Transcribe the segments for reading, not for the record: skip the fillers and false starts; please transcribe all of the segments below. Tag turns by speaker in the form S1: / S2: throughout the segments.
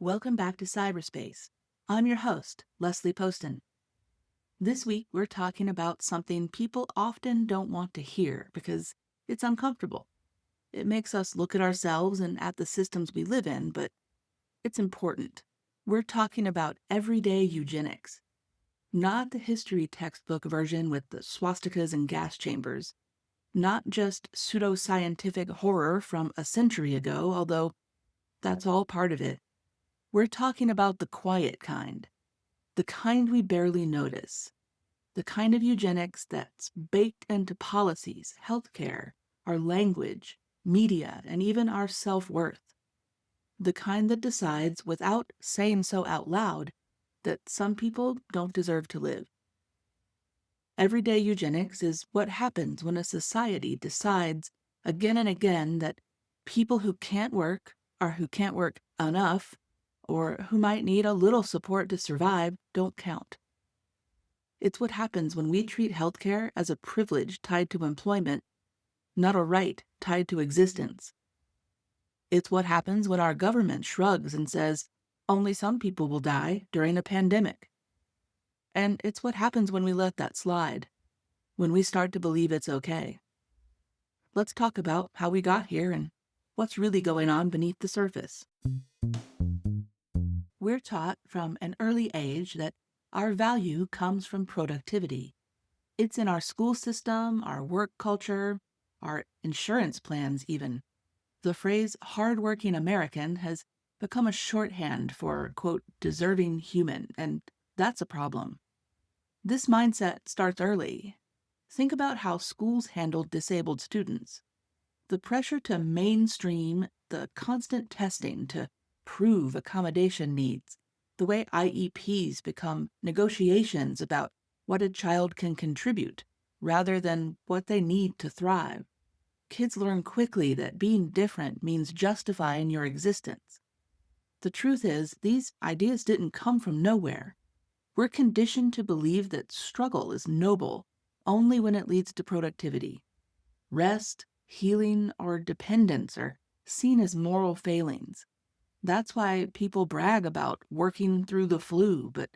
S1: Welcome back to PsyberSpace. I'm your host, Leslie Poston. This week, we're talking about something people often don't want to hear because it's uncomfortable. It makes us look at ourselves and at the systems we live in, but it's important. We're talking about everyday eugenics, not the history textbook version with the swastikas and gas chambers, not just pseudoscientific horror from a century ago, although that's all part of it. We're talking about the quiet kind, the kind we barely notice, the kind of eugenics that's baked into policies, healthcare, our language, media, and even our self-worth. The kind that decides, without saying so out loud, that some people don't deserve to live. Everyday eugenics is what happens when a society decides again and again that people who can't work, or who can't work enough, or who might need a little support to survive, don't count. It's what happens when we treat healthcare as a privilege tied to employment, not a right tied to existence. It's what happens when our government shrugs and says, only some people will die during a pandemic. And it's what happens when we let that slide, when we start to believe it's okay. Let's talk about how we got here and what's really going on beneath the surface. We're taught from an early age that our value comes from productivity. It's in our school system, our work culture, our insurance plans even. The phrase hardworking American has become a shorthand for, quote, deserving human, and that's a problem. This mindset starts early. Think about how schools handled disabled students. The pressure to mainstream, the constant testing to prove accommodation needs, the way IEPs become negotiations about what a child can contribute rather than what they need to thrive. Kids learn quickly that being different means justifying your existence. The truth is, these ideas didn't come from nowhere. We're conditioned to believe that struggle is noble only when it leads to productivity. Rest, healing, or dependence are seen as moral failings. That's why people brag about working through the flu, but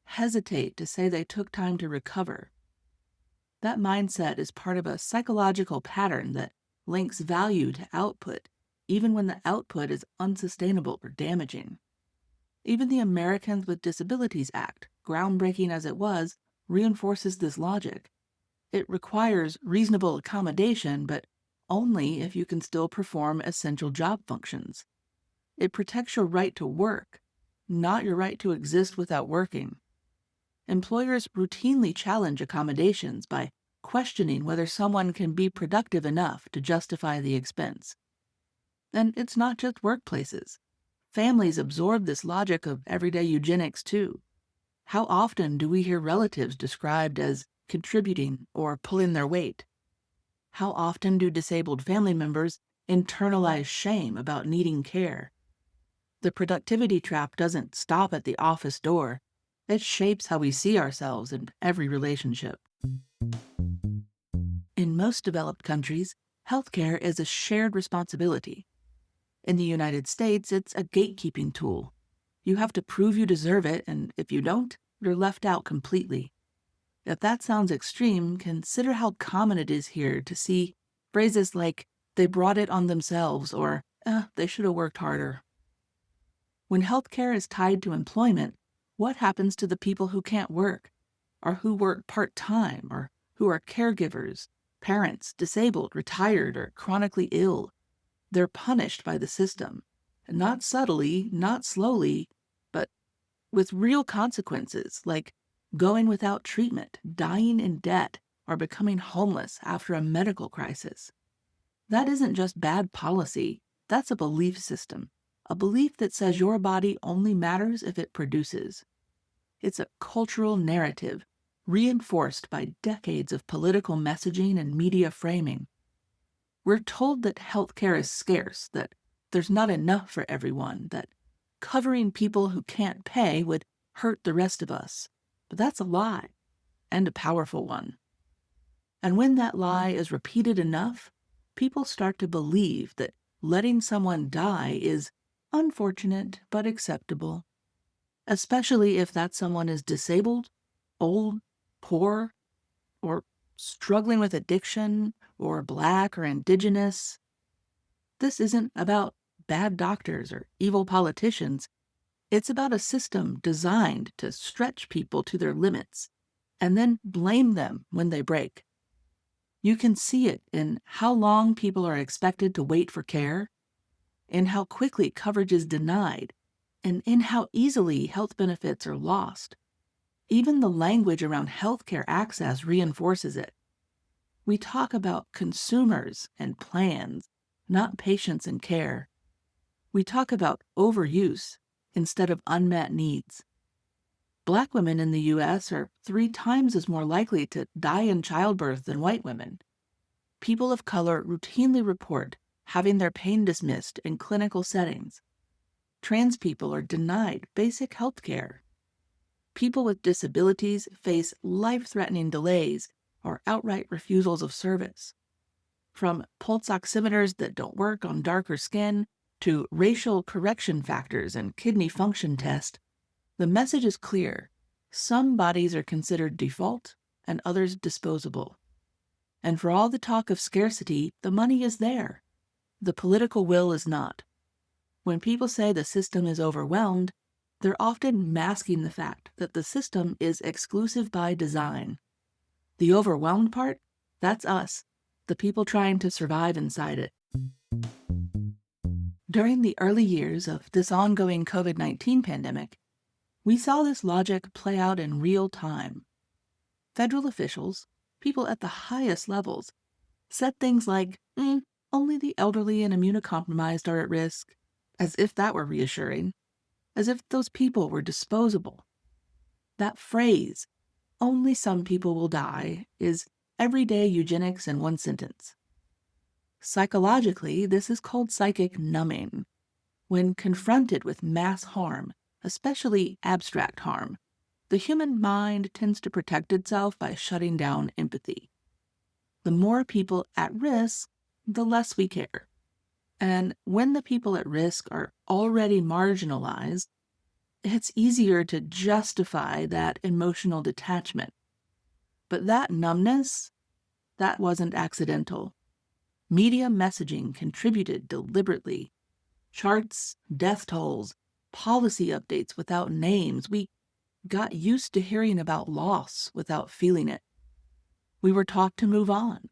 S1: hesitate to say they took time to recover. That mindset is part of a psychological pattern that links value to output, even when the output is unsustainable or damaging. Even the Americans with Disabilities Act, groundbreaking as it was, reinforces this logic. It requires reasonable accommodation, but only if you can still perform essential job functions. It protects your right to work, not your right to exist without working. Employers routinely challenge accommodations by questioning whether someone can be productive enough to justify the expense. And it's not just workplaces. Families absorb this logic of everyday eugenics too. How often do we hear relatives described as contributing or pulling their weight? How often do disabled family members internalize shame about needing care? The productivity trap doesn't stop at the office door. It shapes how we see ourselves in every relationship. In most developed countries, healthcare is a shared responsibility. In the United States, it's a gatekeeping tool. You have to prove you deserve it, and if you don't, you're left out completely. If that sounds extreme, consider how common it is here to see phrases like, they brought it on themselves, or, they should have worked harder. When healthcare is tied to employment, what happens to the people who can't work, or who work part-time, or who are caregivers, parents, disabled, retired, or chronically ill? They're punished by the system, not subtly, not slowly, but with real consequences, like going without treatment, dying in debt, or becoming homeless after a medical crisis. That isn't just bad policy, that's a belief system. A belief that says your body only matters if it produces. It's a cultural narrative reinforced by decades of political messaging and media framing. We're told that healthcare is scarce, that there's not enough for everyone, that covering people who can't pay would hurt the rest of us. But that's a lie, and a powerful one. And when that lie is repeated enough, people start to believe that letting someone die is Unfortunate, but acceptable, especially if that someone is disabled, old, poor, or struggling with addiction, or Black or Indigenous. This isn't about bad doctors or evil politicians. It's about a system designed to stretch people to their limits and then blame them when they break. You can see it in how long people are expected to wait for care, in how quickly coverage is denied, and in how easily health benefits are lost. Even the language around healthcare access reinforces it. We talk about consumers and plans, not patients and care. We talk about overuse instead of unmet needs. Black women in the U.S. are 3 times as more likely to die in childbirth than white women. People of color routinely report having their pain dismissed in clinical settings. Trans people are denied basic health care. People with disabilities face life-threatening delays or outright refusals of service. From pulse oximeters that don't work on darker skin to racial correction factors and kidney function tests, the message is clear. Some bodies are considered default and others disposable. And for all the talk of scarcity, the money is there. The political will is not. When people say the system is overwhelmed, they're often masking the fact that the system is exclusive by design. The overwhelmed part, that's us, the people trying to survive inside it. During the early years of this ongoing COVID-19 pandemic, we saw this logic play out in real time. Federal officials, people at the highest levels, said things like, only the elderly and immunocompromised are at risk, as if that were reassuring, as if those people were disposable. That phrase, only some people will die, is everyday eugenics in one sentence. Psychologically, this is called psychic numbing. When confronted with mass harm, especially abstract harm, the human mind tends to protect itself by shutting down empathy. The more people at risk, the less we care. And when the people at risk are already marginalized, it's easier to justify that emotional detachment. But that numbness, that wasn't accidental. Media messaging contributed deliberately. Charts, death tolls, policy updates without names. We got used to hearing about loss without feeling it. We were taught to move on.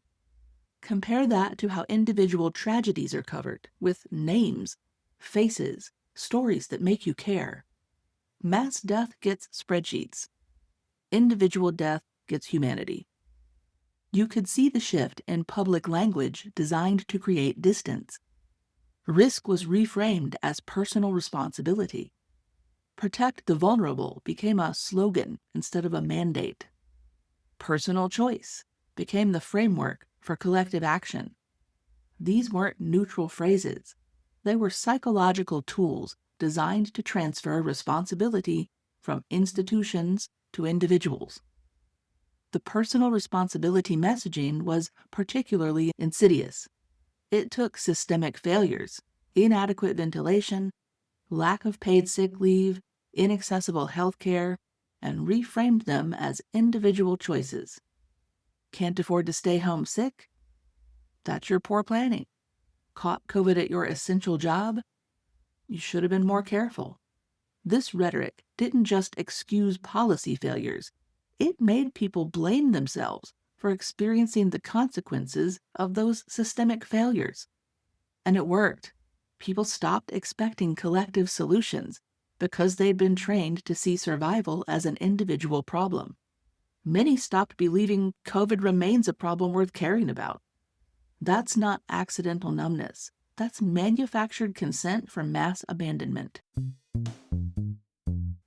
S1: Compare that to how individual tragedies are covered, with names, faces, stories that make you care. Mass death gets spreadsheets. Individual death gets humanity. You could see the shift in public language designed to create distance. Risk was reframed as personal responsibility. Protect the vulnerable became a slogan instead of a mandate. Personal choice became the framework for collective action. These weren't neutral phrases. They were psychological tools designed to transfer responsibility from institutions to individuals. The personal responsibility messaging was particularly insidious. It took systemic failures, inadequate ventilation, lack of paid sick leave, inaccessible health care, and reframed them as individual choices. Can't afford to stay home sick? That's your poor planning. Caught COVID at your essential job? You should have been more careful. This rhetoric didn't just excuse policy failures. It made people blame themselves for experiencing the consequences of those systemic failures. And it worked. People stopped expecting collective solutions because they'd been trained to see survival as an individual problem. Many stopped believing COVID remains a problem worth caring about. That's not accidental numbness. That's manufactured consent for mass abandonment.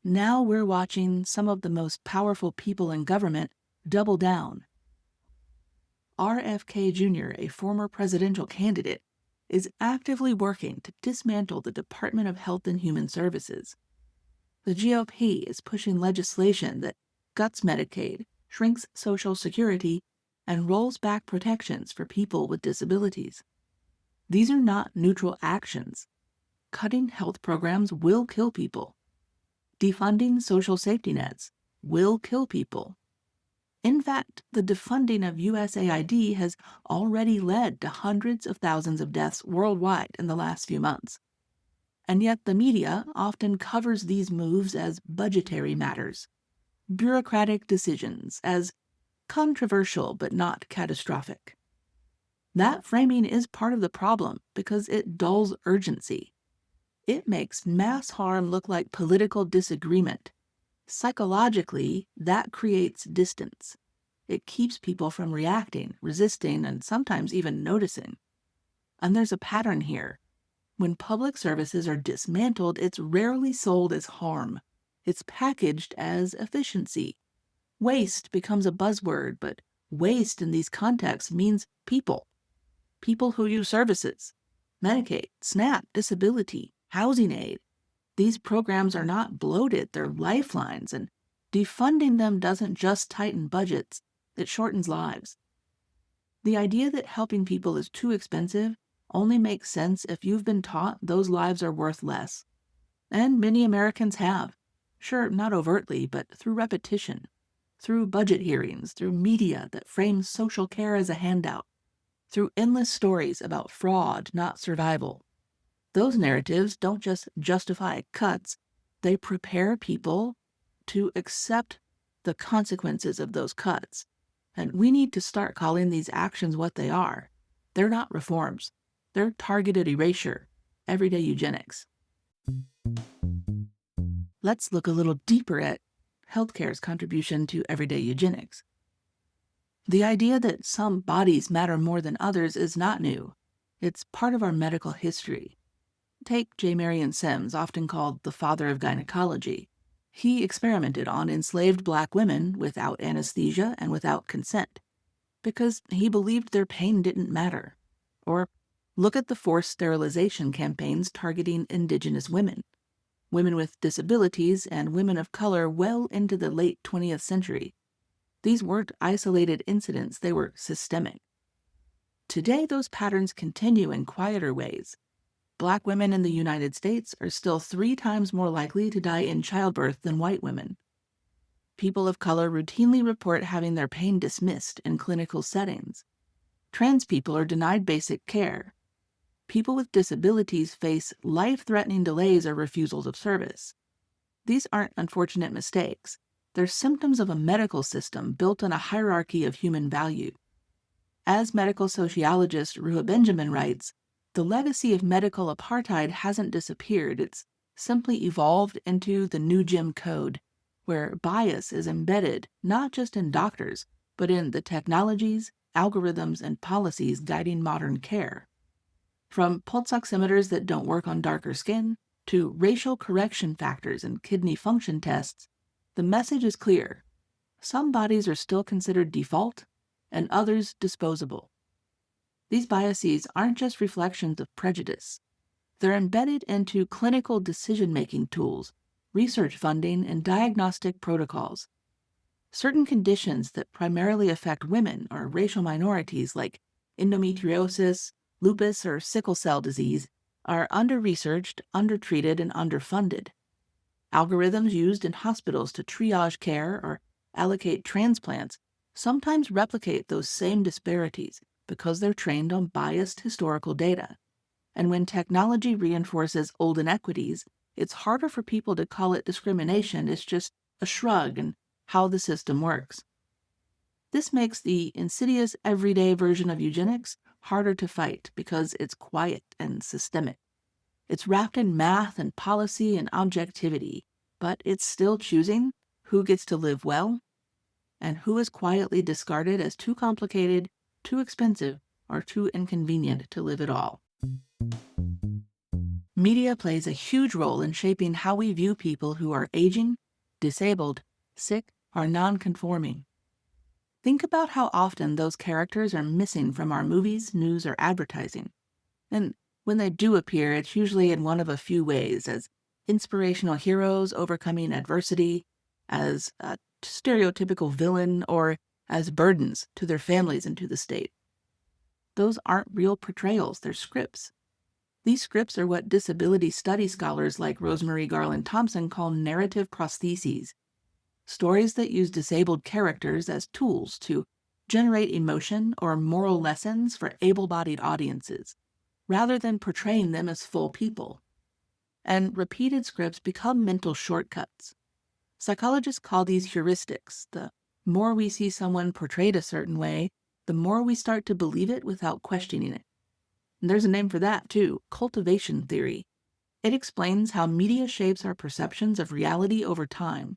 S1: Now we're watching some of the most powerful people in government double down. RFK Jr., a former presidential candidate, is actively working to dismantle the Department of Health and Human Services. The GOP is pushing legislation that guts Medicaid, shrinks Social Security, and rolls back protections for people with disabilities. These are not neutral actions. cutting health programs will kill people. Defunding social safety nets will kill people. In fact, the defunding of USAID has already led to hundreds of thousands of deaths worldwide in the last few months. And yet the media often covers these moves as budgetary matters, bureaucratic decisions, as controversial but not catastrophic. That framing is part of the problem because it dulls urgency. It makes mass harm look like political disagreement. Psychologically, that creates distance. It keeps people from reacting, resisting, and sometimes even noticing. And there's a pattern here. When public services are dismantled, it's rarely sold as harm. It's packaged as efficiency. Waste becomes a buzzword, but waste in these contexts means people. People who use services. Medicaid, SNAP, disability, housing aid. These programs are not bloated, they're lifelines, and defunding them doesn't just tighten budgets, it shortens lives. The idea that helping people is too expensive only makes sense if you've been taught those lives are worth less. And many Americans have. Sure, not overtly, but through repetition, through budget hearings, through media that frames social care as a handout, through endless stories about fraud, not survival. Those narratives don't just justify cuts, they prepare people to accept the consequences of those cuts. And we need to start calling these actions what they are. They're not reforms. They're targeted erasure, everyday eugenics. Let's look a little deeper at healthcare's contribution to everyday eugenics. The idea that some bodies matter more than others is not new. It's part of our medical history. Take J. Marion Sims, often called the father of gynecology. He experimented on enslaved black women without anesthesia and without consent, because he believed their pain didn't matter. Or look at the forced sterilization campaigns targeting indigenous women, women with disabilities, and women of color well into the late 20th century. These weren't isolated incidents, they were systemic. Today, those patterns continue in quieter ways. Black women in the United States are still 3 times more likely to die in childbirth than white women. People of color routinely report having their pain dismissed in clinical settings. Trans people are denied basic care. People with disabilities face life-threatening delays or refusals of service. These aren't unfortunate mistakes. They're symptoms of a medical system built on a hierarchy of human value. As medical sociologist Ruha Benjamin writes, the legacy of medical apartheid hasn't disappeared, it's simply evolved into the new Jim Code, where bias is embedded not just in doctors, but in the technologies, algorithms, and policies guiding modern care. From pulse oximeters that don't work on darker skin, to racial correction factors and kidney function tests, the message is clear. Some bodies are still considered default, and others disposable. These biases aren't just reflections of prejudice. They're embedded into clinical decision-making tools, research funding, and diagnostic protocols. Certain conditions that primarily affect women or racial minorities like endometriosis, lupus, or sickle cell disease are under-researched, undertreated, and underfunded. Algorithms used in hospitals to triage care or allocate transplants sometimes replicate those same disparities because they're trained on biased historical data. And when technology reinforces old inequities, it's harder for people to call it discrimination. It's just a shrug and how the system works. This makes the insidious everyday version of eugenics harder to fight because it's quiet and systemic. It's wrapped in math and policy and objectivity, but it's still choosing who gets to live well and who is quietly discarded as too complicated, too expensive, or too inconvenient to live at all. Media plays a huge role in shaping how we view people who are aging, disabled, sick, or non-conforming. Think about how often those characters are missing from our movies, news, or advertising. And when they do appear, it's usually in one of a few ways, as inspirational heroes overcoming adversity, as a stereotypical villain, or as burdens to their families and to the state. Those aren't real portrayals, they're scripts. These scripts are what disability study scholars like Rosemary Garland Thompson call narrative prostheses, stories that use disabled characters as tools to generate emotion or moral lessons for able-bodied audiences, rather than portraying them as full people. And repeated scripts become mental shortcuts. Psychologists call these heuristics. The more we see someone portrayed a certain way, the more we start to believe it without questioning it. And there's a name for that, too, cultivation theory. It explains how media shapes our perceptions of reality over time.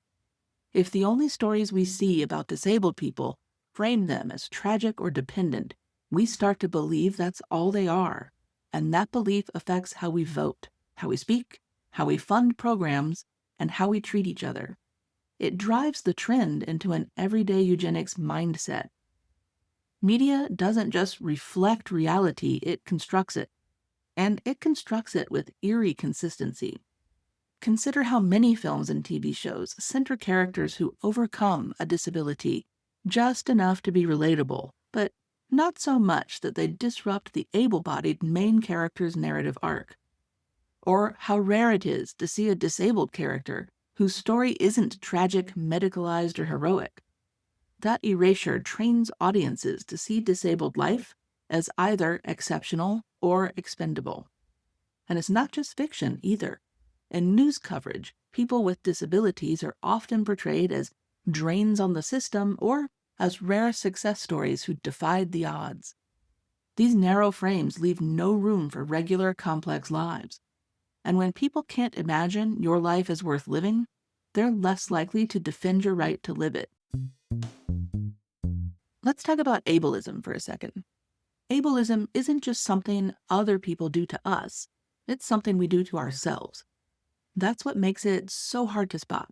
S1: If the only stories we see about disabled people frame them as tragic or dependent, we start to believe that's all they are. And that belief affects how we vote, how we speak, how we fund programs, and how we treat each other. It drives the trend into an everyday eugenics mindset. Media doesn't just reflect reality, it constructs it. And it constructs it with eerie consistency. Consider how many films and TV shows center characters who overcome a disability just enough to be relatable, but not so much that they disrupt the able-bodied main character's narrative arc. Or how rare it is to see a disabled character whose story isn't tragic, medicalized, or heroic. That erasure trains audiences to see disabled life as either exceptional or expendable. And it's not just fiction either. In news coverage, people with disabilities are often portrayed as drains on the system or as rare success stories who defied the odds. These narrow frames leave no room for regular, complex lives. And when people can't imagine your life is worth living, they're less likely to defend your right to live it. Let's talk about ableism for a second. Ableism isn't just something other people do to us, it's something we do to ourselves. That's what makes it so hard to spot.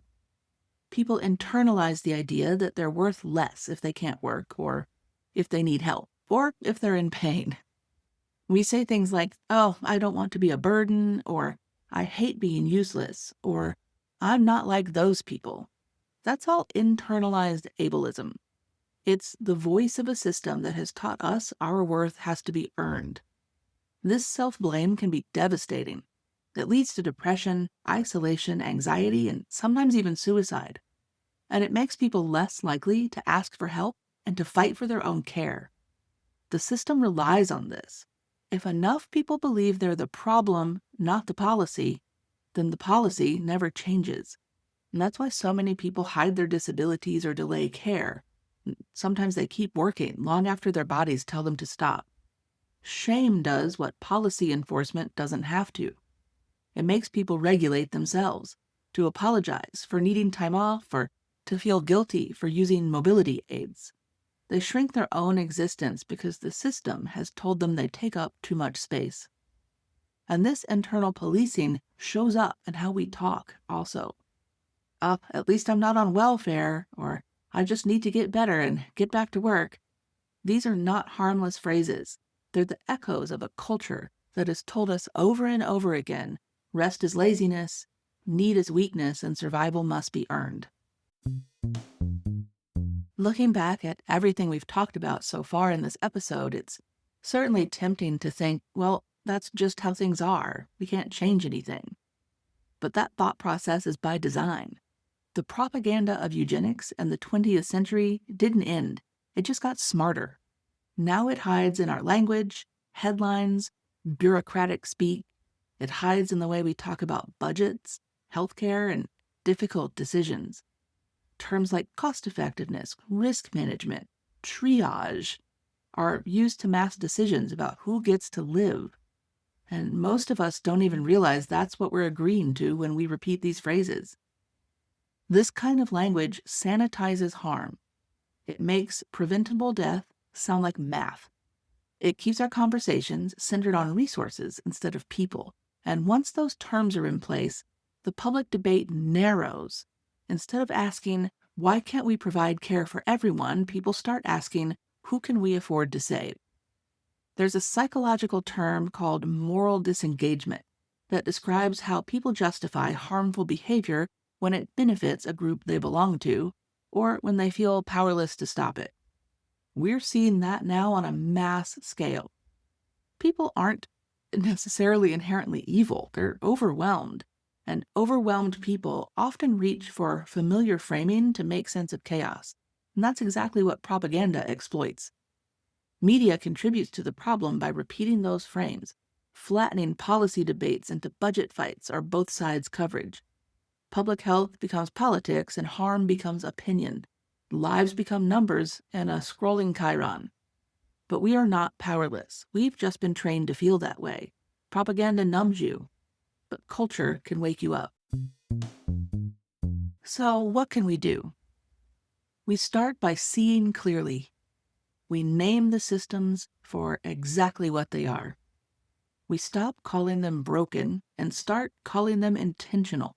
S1: People internalize the idea that they're worth less if they can't work, or if they need help, or if they're in pain. We say things like, oh, I don't want to be a burden, or I hate being useless, or I'm not like those people. That's all internalized ableism. It's the voice of a system that has taught us our worth has to be earned. This self-blame can be devastating. It leads to depression, isolation, anxiety, and sometimes even suicide. And it makes people less likely to ask for help and to fight for their own care. The system relies on this. If enough people believe they're the problem, not the policy, then the policy never changes. And that's why so many people hide their disabilities or delay care. Sometimes they keep working long after their bodies tell them to stop. Shame does what policy enforcement doesn't have to. It makes people regulate themselves, to apologize for needing time off or to feel guilty for using mobility aids. They shrink their own existence because the system has told them they take up too much space. And this internal policing shows up in how we talk also. At least I'm not on welfare, or I just need to get better and get back to work. These are not harmless phrases. They're the echoes of a culture that has told us over and over again, rest is laziness, need is weakness, and survival must be earned. Looking back at everything we've talked about so far in this episode, it's certainly tempting to think, well, that's just how things are. We can't change anything. But that thought process is by design. The propaganda of eugenics in the 20th century didn't end. It just got smarter. Now it hides in our language, headlines, bureaucratic speak. It hides in the way we talk about budgets, healthcare, and difficult decisions. Terms like cost-effectiveness, risk management, triage are used to mask decisions about who gets to live. And most of us don't even realize that's what we're agreeing to when we repeat these phrases. This kind of language sanitizes harm. It makes preventable death sound like math. It keeps our conversations centered on resources instead of people. And once those terms are in place, the public debate narrows. Instead of asking, why can't we provide care for everyone, people start asking, who can we afford to save? There's a psychological term called moral disengagement that describes how people justify harmful behavior when it benefits a group they belong to, or when they feel powerless to stop it. We're seeing that now on a mass scale. People aren't necessarily inherently evil. They're overwhelmed. And overwhelmed people often reach for familiar framing to make sense of chaos. And that's exactly what propaganda exploits. Media contributes to the problem by repeating those frames, flattening policy debates into budget fights or both sides' coverage. Public health becomes politics and harm becomes opinion. Lives become numbers and a scrolling chyron. But we are not powerless. We've just been trained to feel that way. Propaganda numbs you, but culture can wake you up. So what can we do? We start by seeing clearly. We name the systems for exactly what they are. We stop calling them broken and start calling them intentional.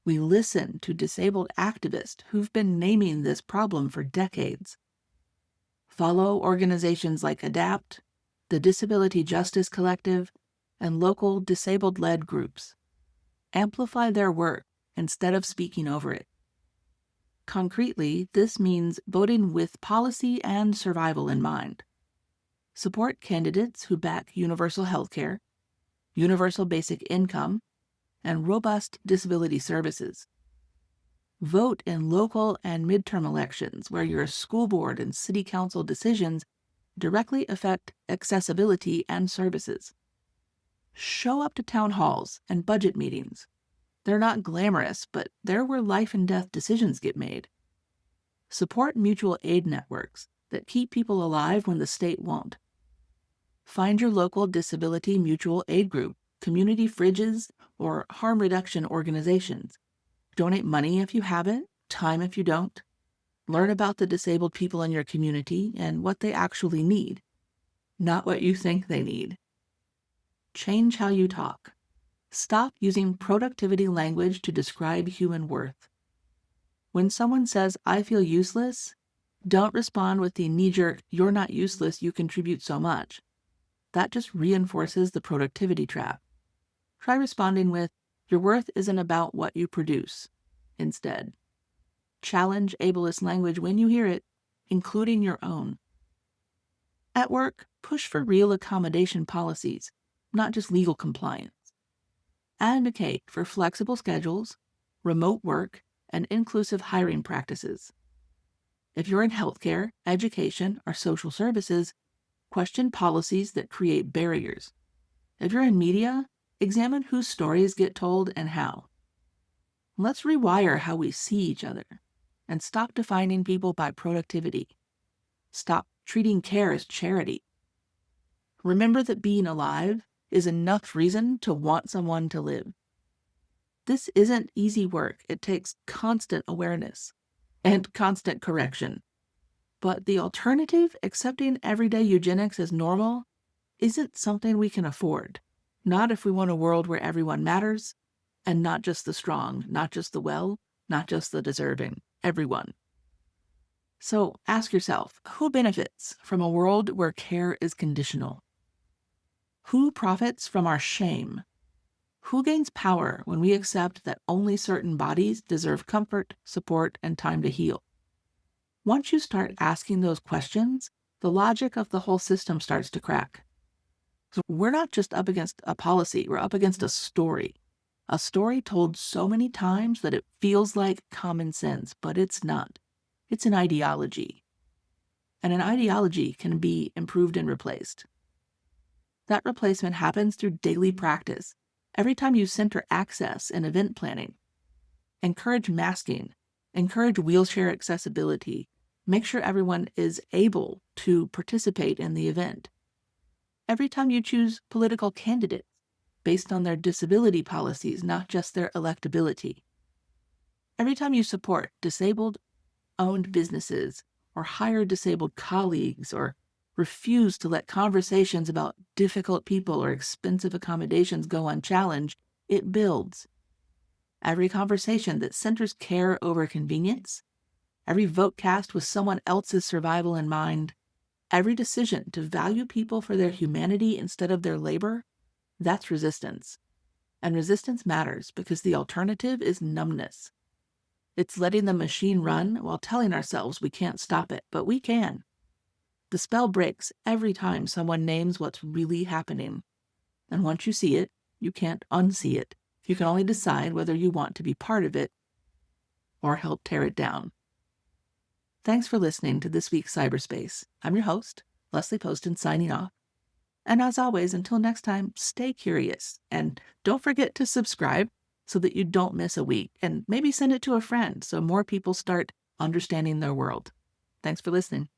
S1: We listen to disabled activists who've been naming this problem for decades. Follow organizations like ADAPT, the Disability Justice Collective, and local disabled-led groups. Amplify their work instead of speaking over it. Concretely, this means voting with policy and survival in mind. Support candidates who back universal health care, universal basic income, and robust disability services. Vote in local and midterm elections where your school board and city council decisions directly affect accessibility and services. Show up to town halls and budget meetings. They're not glamorous, but they're where life and death decisions get made. Support mutual aid networks that keep people alive when the state won't. Find your local disability mutual aid group, community fridges, or harm reduction organizations. Donate money if you have it, time if you don't. Learn about the disabled people in your community and what they actually need, not what you think they need. Change how you talk. Stop using productivity language to describe human worth. When someone says, "I feel useless," don't respond with the knee-jerk, "You're not useless, you contribute so much." That just reinforces the productivity trap. Try responding with, "Your worth isn't about what you produce," instead. Challenge ableist language when you hear it, including your own. At work, push for real accommodation policies, not just legal compliance. Advocate for flexible schedules, remote work, and inclusive hiring practices. If you're in healthcare, education, or social services, question policies that create barriers. If you're in media, examine whose stories get told and how. Let's rewire how we see each other and stop defining people by productivity. Stop treating care as charity. Remember that being alive is enough reason to want someone to live. This isn't easy work. It takes constant awareness and constant correction. But the alternative, accepting everyday eugenics as normal, isn't something we can afford. Not if we want a world where everyone matters, and not just the strong, not just the well, not just the deserving, everyone. So ask yourself, who benefits from a world where care is conditional? Who profits from our shame? Who gains power when we accept that only certain bodies deserve comfort, support, and time to heal? Once you start asking those questions, the logic of the whole system starts to crack. So we're not just up against a policy, we're up against a story. A story told so many times that it feels like common sense, but it's not. It's an ideology. And an ideology can be improved and replaced. That replacement happens through daily practice. Every time you center access in event planning, encourage masking, encourage wheelchair accessibility, make sure everyone is able to participate in the event. Every time you choose political candidates based on their disability policies, not just their electability. Every time you support disabled-owned businesses or hire disabled colleagues or refuse to let conversations about difficult people or expensive accommodations go unchallenged, it builds. Every conversation that centers care over convenience, every vote cast with someone else's survival in mind, every decision to value people for their humanity instead of their labor, that's resistance. And resistance matters because the alternative is numbness. It's letting the machine run while telling ourselves we can't stop it, but we can. The spell breaks every time someone names what's really happening. And once you see it, you can't unsee it. You can only decide whether you want to be part of it or help tear it down. Thanks for listening to this week's Cyberspace. I'm your host, Leslie Poston, signing off. And as always, until next time, stay curious. And don't forget to subscribe so that you don't miss a week. And maybe send it to a friend so more people start understanding their world. Thanks for listening.